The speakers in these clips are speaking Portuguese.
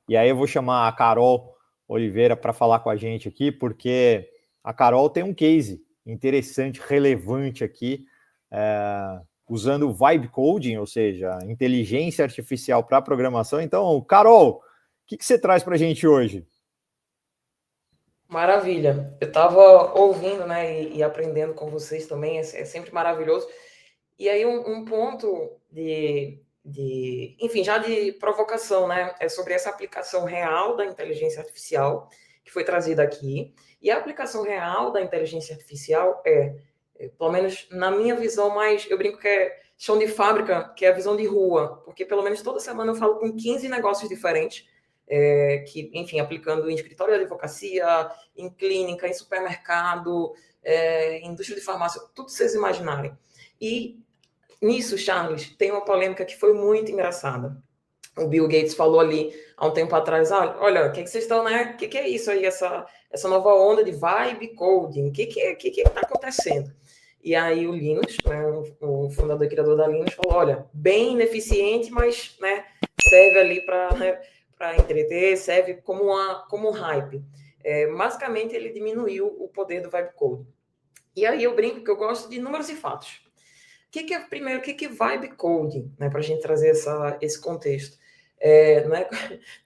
E aí eu vou chamar a Carol Oliveira para falar com a gente aqui, porque a Carol tem um case interessante, relevante aqui, usando o Vibe Coding, ou seja, inteligência artificial para programação. Então, Carol, o que você traz para a gente hoje? Maravilha. Eu estava ouvindo, né, e aprendendo com vocês também, é sempre maravilhoso. E aí um ponto enfim, já de provocação, né, é sobre essa aplicação real da inteligência artificial que foi trazida aqui. E a aplicação real da inteligência artificial pelo menos na minha visão, mais, eu brinco que é chão de fábrica, que é a visão de rua, porque pelo menos toda semana eu falo com 15 negócios diferentes, que, enfim, aplicando em escritório de advocacia, em clínica, em supermercado, indústria de farmácia, tudo vocês imaginarem. E nisso, Charles, tem uma polêmica que foi muito engraçada. O Bill Gates falou ali há um tempo atrás, olha, o que vocês estão, né? O que é isso aí, essa nova onda de vibe coding? O que está acontecendo? E aí o Linus, né, o fundador e criador da Linus, falou, olha, bem ineficiente, mas né, serve ali para entreter, serve como um hype. Basicamente, ele diminuiu o poder do vibe coding. E aí eu brinco que eu gosto de números e fatos. Primeiro, o que é vibe coding, né, para a gente trazer esse contexto?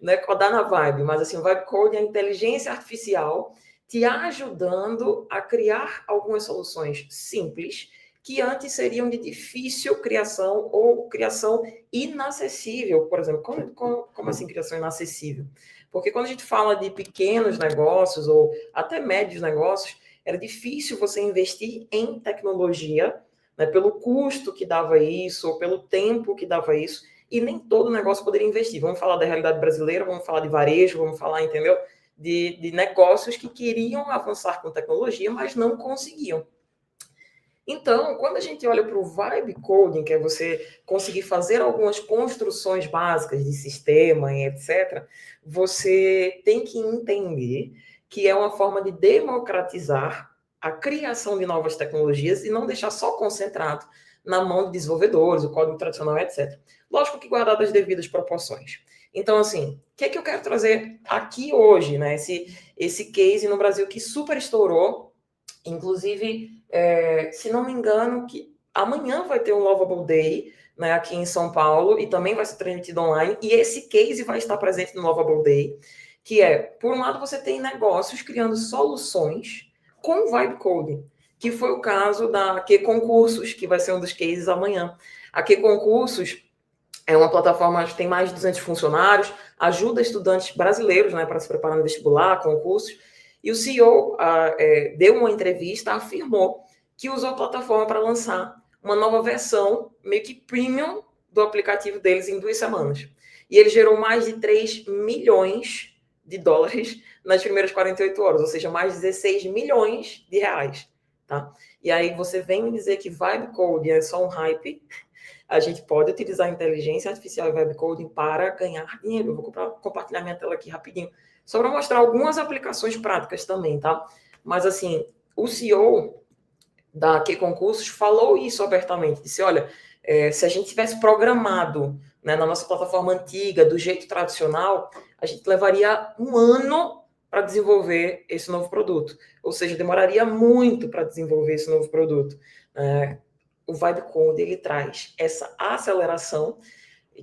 Não é codar na vibe, mas assim, o vibe coding é a inteligência artificial te ajudando a criar algumas soluções simples que antes seriam de difícil criação ou criação inacessível, por exemplo. Como assim criação inacessível? Porque quando a gente fala de pequenos negócios ou até médios negócios, era difícil você investir em tecnologia, né, pelo custo que dava isso, ou pelo tempo que dava isso, e nem todo negócio poderia investir. Vamos falar da realidade brasileira, vamos falar de varejo, vamos falar, entendeu? De negócios que queriam avançar com tecnologia, mas não conseguiam. Então, quando a gente olha para o vibe coding, que é você conseguir fazer algumas construções básicas de sistema e etc., você tem que entender que é uma forma de democratizar a criação de novas tecnologias e não deixar só concentrado na mão de desenvolvedores, o código tradicional, etc. Lógico que guardado as devidas proporções. Então, assim, o que é que eu quero trazer aqui hoje, né? Esse case no Brasil que super estourou, inclusive, se não me engano, que amanhã vai ter um Lovable Day, né, aqui em São Paulo, e também vai ser transmitido online, e esse case vai estar presente no Lovable Day, que é, por um lado, você tem negócios criando soluções com vibe coding, que foi o caso da Q Concursos, que vai ser um dos cases amanhã. A Q Concursos é uma plataforma que tem mais de 200 funcionários, ajuda estudantes brasileiros, né, para se preparar no vestibular, concursos, e o CEO deu uma entrevista, afirmou que usou a plataforma para lançar uma nova versão, meio que premium, do aplicativo deles em 2 semanas. E ele gerou mais de 3 milhões de dólares nas primeiras 48 horas, ou seja, mais de 16 milhões de reais. Tá? E aí você vem me dizer que Vibe Code é só um hype, a gente pode utilizar a inteligência artificial e web coding para ganhar dinheiro. Eu vou compartilhar minha tela aqui rapidinho, só para mostrar algumas aplicações práticas também, tá? Mas, assim, o CEO da Q Concursos falou isso abertamente, disse, olha, se a gente tivesse programado, né, na nossa plataforma antiga, do jeito tradicional, a gente levaria um ano para desenvolver esse novo produto. Ou seja, demoraria muito para desenvolver esse novo produto. O Vibe Code, ele traz essa aceleração,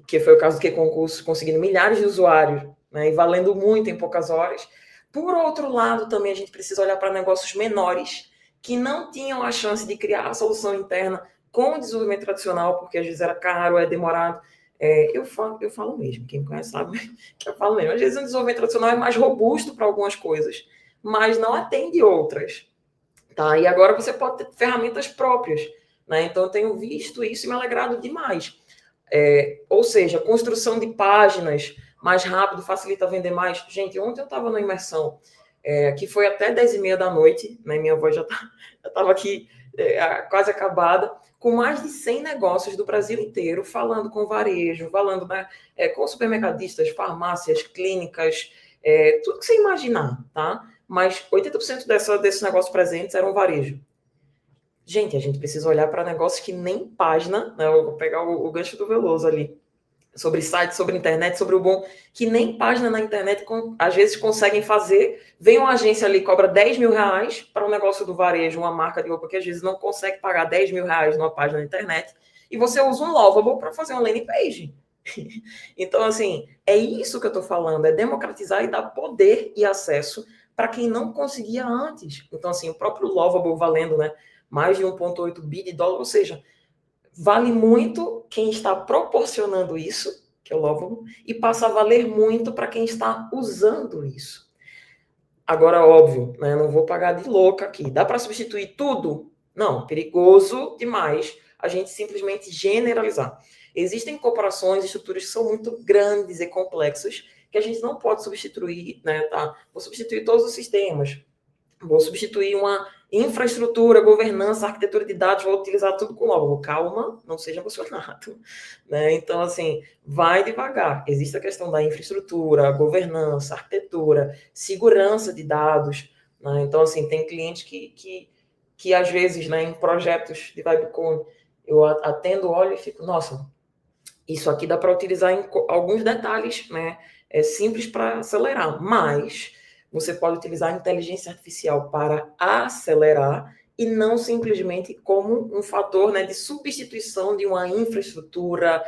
que foi o caso do Q Concursos, conseguindo milhares de usuários, né, e valendo muito em poucas horas. Por outro lado, também a gente precisa olhar para negócios menores, que não tinham a chance de criar a solução interna com o desenvolvimento tradicional, porque às vezes era caro, é demorado. Eu falo mesmo, quem me conhece sabe que eu falo mesmo. Às vezes o desenvolvimento tradicional é mais robusto para algumas coisas, mas não atende outras. Tá? E agora você pode ter ferramentas próprias. Né? Então, eu tenho visto isso e me alegrado demais. Ou seja, construção de páginas mais rápido, facilita vender mais. Gente, ontem eu estava na imersão, que foi até 10h30 da noite, né? Minha voz já estava aqui quase acabada, com mais de 100 negócios do Brasil inteiro, falando com varejo, falando, né, com supermercadistas, farmácias, clínicas, tudo que você imaginar, tá? Mas 80% desses negócios presentes eram varejo. Gente, a gente precisa olhar para negócios que nem página, né? Eu vou pegar o gancho do Veloso ali. sobre site, sobre internet, sobre o bom, que nem página na internet às vezes conseguem fazer. Vem uma agência ali, cobra 10 mil reais para um negócio do varejo, uma marca de roupa que às vezes não consegue pagar 10 mil reais numa página na internet, e você usa um Lovable para fazer uma landing page. Então, assim, é isso que eu estou falando, é democratizar e dar poder e acesso para quem não conseguia antes. Então, assim, o próprio Lovable valendo, né, mais de 1,8 bi de dólar, ou seja, vale muito quem está proporcionando isso, que é o Lovable, e passa a valer muito para quem está usando isso. Agora, óbvio, né, não vou pagar de louca aqui. Dá para substituir tudo? Não, perigoso demais a gente simplesmente generalizar. Existem corporações, estruturas que são muito grandes e complexas que a gente não pode substituir, né, tá? Vou substituir todos os sistemas. Vou substituir uma infraestrutura, governança, arquitetura de dados, vou utilizar tudo com Lovable. Calma, não seja emocionado. Né? Então, assim, vai devagar. Existe a questão da infraestrutura, governança, arquitetura, segurança de dados. Né? Então, assim, tem clientes que às vezes, né, em projetos de Vibecoin, eu atendo, olho e fico, nossa, isso aqui dá para utilizar em alguns detalhes, né? É simples para acelerar, mas você pode utilizar a inteligência artificial para acelerar e não simplesmente como um fator, né, de substituição de uma infraestrutura.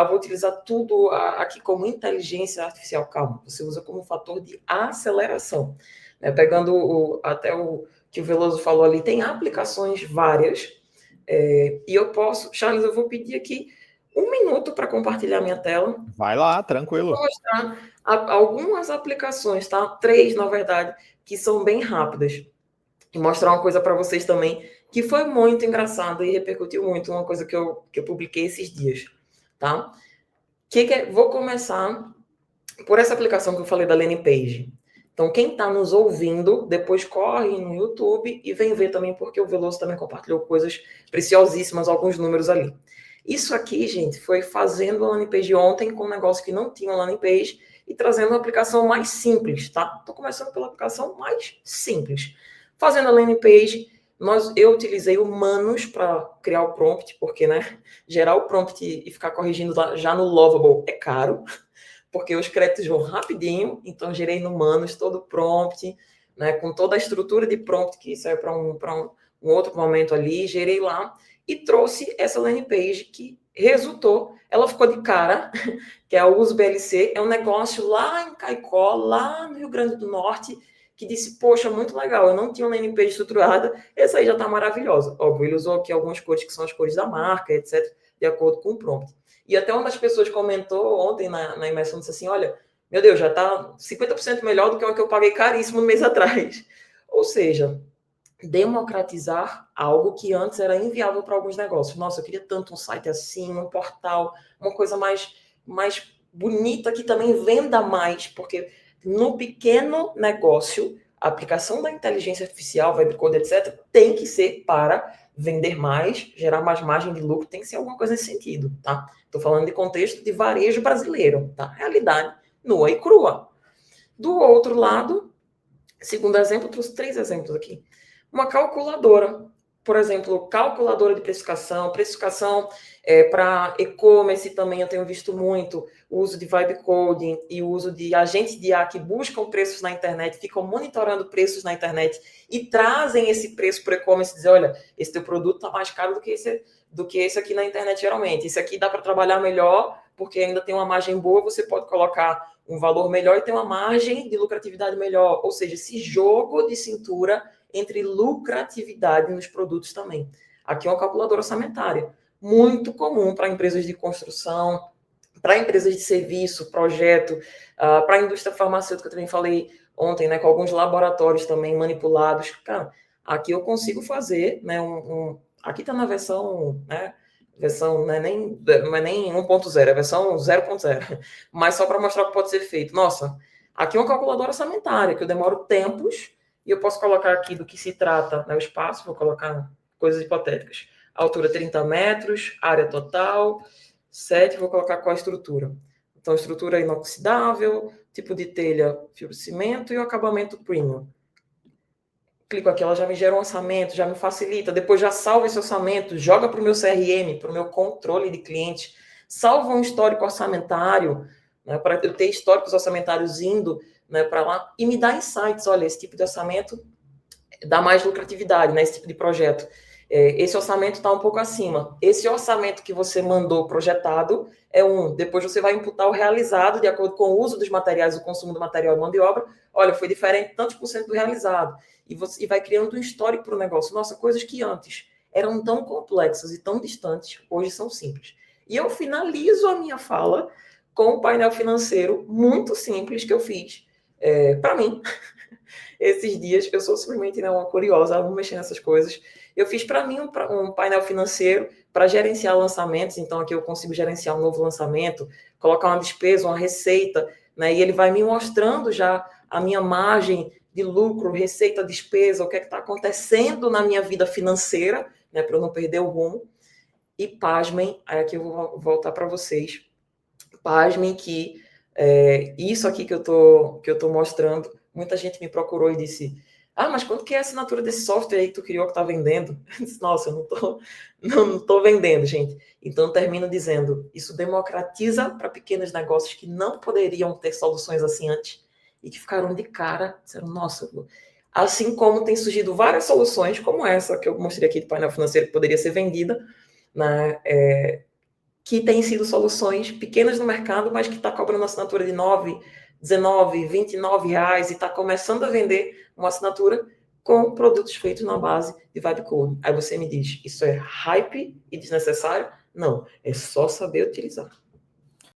Vou utilizar tudo aqui como inteligência artificial. Calma, você usa como fator de aceleração. Né? Pegando até o que o Veloso falou ali, tem aplicações várias, e eu posso... Charles, eu vou pedir aqui 1 minuto para compartilhar minha tela. Vai lá, tranquilo. Vou mostrar algumas aplicações, tá? 3, na verdade, que são bem rápidas. E mostrar uma coisa para vocês também, que foi muito engraçada e repercutiu muito, uma coisa que eu publiquei esses dias, tá? Vou começar por essa aplicação que eu falei da landing page. Então, quem está nos ouvindo, depois corre no YouTube e vem ver também, porque o Veloso também compartilhou coisas preciosíssimas, alguns números ali. Isso aqui, gente, foi fazendo a landing page ontem com um negócio que não tinha landing page e trazendo uma aplicação mais simples, tá? Estou começando pela aplicação mais simples. Fazendo a landing page, eu utilizei o Manus para criar o prompt, porque, né, gerar o prompt e ficar corrigindo já no Lovable é caro, porque os créditos vão rapidinho, então gerei no Manus todo o prompt, né, com toda a estrutura de prompt que saiu para um outro momento ali, gerei lá e trouxe essa landing page que resultou, ela ficou de cara, que é o Uso BLC, é um negócio lá em Caicó, lá no Rio Grande do Norte, que disse, poxa, muito legal, eu não tinha uma landing page estruturada, essa aí já está maravilhosa. Óbvio, ele usou aqui algumas cores que são as cores da marca, etc., de acordo com o prompt. E até uma das pessoas comentou ontem na imersão, disse assim, olha, meu Deus, já está 50% melhor do que uma que eu paguei caríssimo um mês atrás. Ou seja, democratizar algo que antes era inviável para alguns negócios. Nossa, eu queria tanto um site assim, um portal, uma coisa mais bonita que também venda mais, porque no pequeno negócio, a aplicação da inteligência artificial, Vibecode, etc., tem que ser para vender mais, gerar mais margem de lucro, tem que ser alguma coisa nesse sentido, tá? Estou falando de contexto de varejo brasileiro, tá? Realidade nua e crua. Do outro lado, segundo exemplo, trouxe 3 exemplos aqui. Uma calculadora, por exemplo, calculadora de precificação para e-commerce também eu tenho visto muito o uso de vibe coding e o uso de agentes de IA que buscam preços na internet, ficam monitorando preços na internet e trazem esse preço para o e-commerce e dizer, olha, esse teu produto está mais caro do que esse aqui na internet geralmente. Esse aqui dá para trabalhar melhor porque ainda tem uma margem boa, você pode colocar um valor melhor e ter uma margem de lucratividade melhor. Ou seja, esse jogo de cintura entre lucratividade nos produtos também. Aqui é uma calculadora orçamentária, muito comum para empresas de construção, para empresas de serviço, projeto, para a indústria farmacêutica, eu também falei ontem, né, com alguns laboratórios também manipulados. Cara, aqui eu consigo fazer, né, aqui está na versão, né, não é nem 1.0, é a versão 0.0, mas só para mostrar o que pode ser feito. Nossa, aqui é uma calculadora orçamentária, que eu demoro tempos, e eu posso colocar aqui do que se trata, né, o espaço, vou colocar coisas hipotéticas. Altura 30 metros, área total, 7, vou colocar qual a estrutura. Então, estrutura inoxidável, tipo de telha, fibra de cimento e o acabamento premium. Clico aqui, ela já me gera um orçamento, já me facilita. Depois já salva esse orçamento, joga para o meu CRM, para o meu controle de cliente. salva um histórico orçamentário, né, para eu ter históricos orçamentários indo, né, para lá, e me dá insights, olha, esse tipo de orçamento dá mais lucratividade, né, esse tipo de projeto. Esse orçamento está um pouco acima. Esse orçamento que você mandou projetado é depois você vai imputar o realizado de acordo com o uso dos materiais, o consumo do material e mão de obra. Olha, foi diferente tantos por cento do realizado. E vai criando um histórico para o negócio. Nossa, coisas que antes eram tão complexas e tão distantes, hoje são simples. E eu finalizo a minha fala com um painel financeiro muito simples que eu fiz para mim. Esses dias, eu sou simplesmente uma curiosa, vou mexer nessas coisas. Eu fiz para mim um painel financeiro para gerenciar lançamentos, então aqui eu consigo gerenciar um novo lançamento, colocar uma despesa, uma receita, né? E ele vai me mostrando já a minha margem de lucro, receita, despesa, o que é que está acontecendo na minha vida financeira, né? Para eu não perder o rumo. E pasmem, aí aqui eu vou voltar para vocês, pasmem que isso aqui que eu tô mostrando, muita gente me procurou e disse, mas quanto que é a assinatura desse software aí que tu criou que tá vendendo? Eu disse, nossa, eu não tô vendendo, gente. Então, termino dizendo, isso democratiza para pequenos negócios que não poderiam ter soluções assim antes e que ficaram de cara, disseram, nossa, assim como tem surgido várias soluções, como essa que eu mostrei aqui do painel financeiro, que poderia ser vendida, né, que têm sido soluções pequenas no mercado, mas que está cobrando assinatura de 9, 19, 29 reais e está começando a vender uma assinatura com produtos feitos na base de Vibe Coding. Aí você me diz, isso é hype e desnecessário? Não, é só saber utilizar.